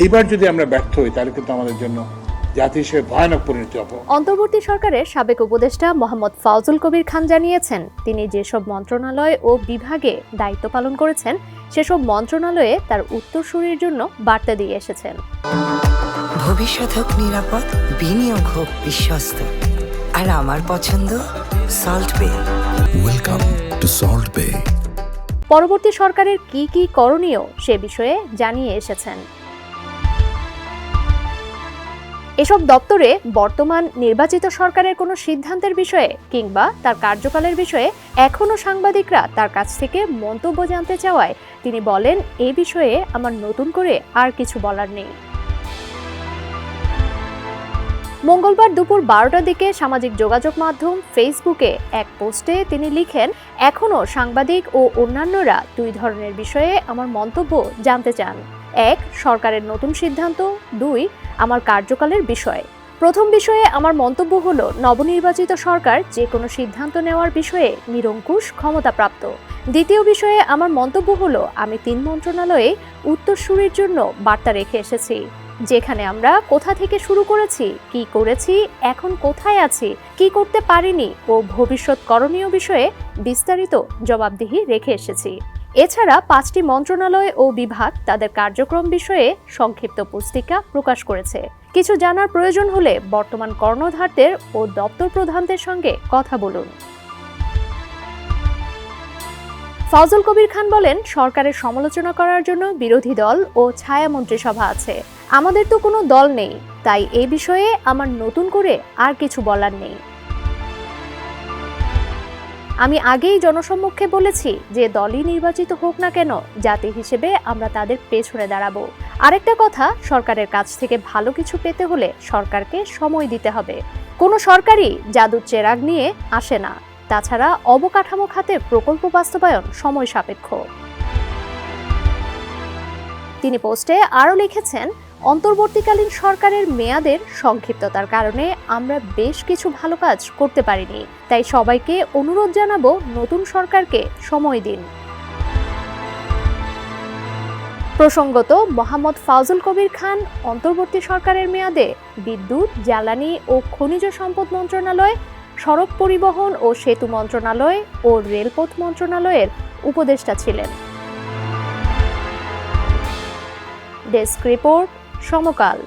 এইবার যদি আমরা ব্যর্থ হই তাহলে কিন্তু আমাদের জন্য জাতি হিসেবে ভয়ানক পরিণতি হবে। অন্তর্বর্তী সরকারের সাবেক উপদেষ্টা মোহাম্মদ ফাউজুল কবির খান জানিয়েছেন, তিনি যেসব মন্ত্রণালয় ও বিভাগে দায়িত্ব পালন করেছেন সেসব মন্ত্রণালয়ে তার উত্তরসূরির জন্য বার্তা দিয়ে এসেছেন। ভবিষ্যৎ হোক নিরাপদ, বিনিয়োগ হোক বিশ্বস্ত, আর আমার পছন্দ সল্ট বে। ওয়েলকাম টু সল্ট বে। পরবর্তী সরকারের কি কি করণীয় সে বিষয়ে জানিয়ে এসেছেন। এসব দপ্তরে বর্তমান নির্বাচিত সরকারের কোনো সিদ্ধান্তের বিষয়ে কিংবা তার কার্যকালের বিষয়ে এখনো সাংবাদিকরা তার কাছ থেকে মন্তব্য জানতে চাওয়ায় তিনি বলেন, এ বিষয়ে আমার নতুন করে আর কিছু বলার নেই। মঙ্গলবার দুপুর 12টার দিকে সামাজিক যোগাযোগ মাধ্যম ফেসবুকে এক পোস্টে তিনি লিখেন, এখনো সাংবাদিক ও অন্যান্যরা দুই ধরনের বিষয়ে আমার মন্তব্য জানতে চান। 1. সরকারের নতুন সিদ্ধান্ত, 2. আমার কার্যকালের বিষয়। প্রথম বিষয়ে আমার মন্তব্য হলো, নবনির্বাচিত সরকার যে কোনো সিদ্ধান্ত নেওয়ার বিষয়ে নিরঙ্কুশ ক্ষমতাপ্রাপ্ত। দ্বিতীয় বিষয়ে আমার মন্তব্য হলো, আমি 3 মন্ত্রণালয়ে উত্তরসূরির জন্য বার্তা রেখে এসেছি, যেখানে আমরা কোথা থেকে শুরু করেছি, কি করেছি, এখন কোথায় আছি, কি করতে পারিনি ও ভবিষ্যৎ করণীয় বিষয়ে বিস্তারিত জবাবদিহি রেখে এসেছি। এছাড়া 5টি মন্ত্রণালয় ও বিভাগ তাদের কার্যক্রম বিষয়ে সংক্ষিপ্ত পুস্তিকা প্রকাশ করেছে। কিছু জানার প্রয়োজন হলে বর্তমান কর্ণধারদের ও দপ্তর প্রধানদের সঙ্গে কথা বলুন। ফাউজুল কবির খান বলেন, সরকারের সমালোচনা করার জন্য বিরোধী দল ও ছায়া মন্ত্রিসভা আছে, আমাদের তো কোনো দল নেই, তাই এ বিষয়ে আমার নতুন করে আর কিছু বলার নেই। আমি আগেই জনসম্মুখে বলেছি যে দলই নির্বাচিত হোক না কেন, জাতি হিসেবে আমরা তাদের পেছনে দাঁড়াবো। আরেকটা কথা, সরকারের কাছ থেকে ভালো কিছু পেতে হলে সরকারকে সময় দিতে হবে। কোনো সরকারই জাদুর চেরাগ নিয়ে আসে না, তাছাড়া অবকাঠামো খাতে প্রকল্প বাস্তবায়ন সময় সাপেক্ষ। তিনি পোস্টে আরও লিখেছেন, অন্তর্বর্তীকালীন সরকারের মেয়াদের সংক্ষিপ্ততার কারণে আমরা বেশ কিছু ভালো কাজ করতে পারিনি, তাই সবাইকে অনুরোধ জানাবো নতুন সরকারকে সময় দিন। প্রসঙ্গত, মোহাম্মদ ফাউজুল কবির খান অন্তর্বর্তী সরকারের মেয়াদে বিদ্যুৎ, জ্বালানি ও খনিজ সম্পদ মন্ত্রণালয়, সড়ক পরিবহন ও সেতু মন্ত্রণালয় ও রেলপথ মন্ত্রণালয়ের উপদেষ্টা ছিলেন। ডেস্ক রিপোর্ট, সমকাল।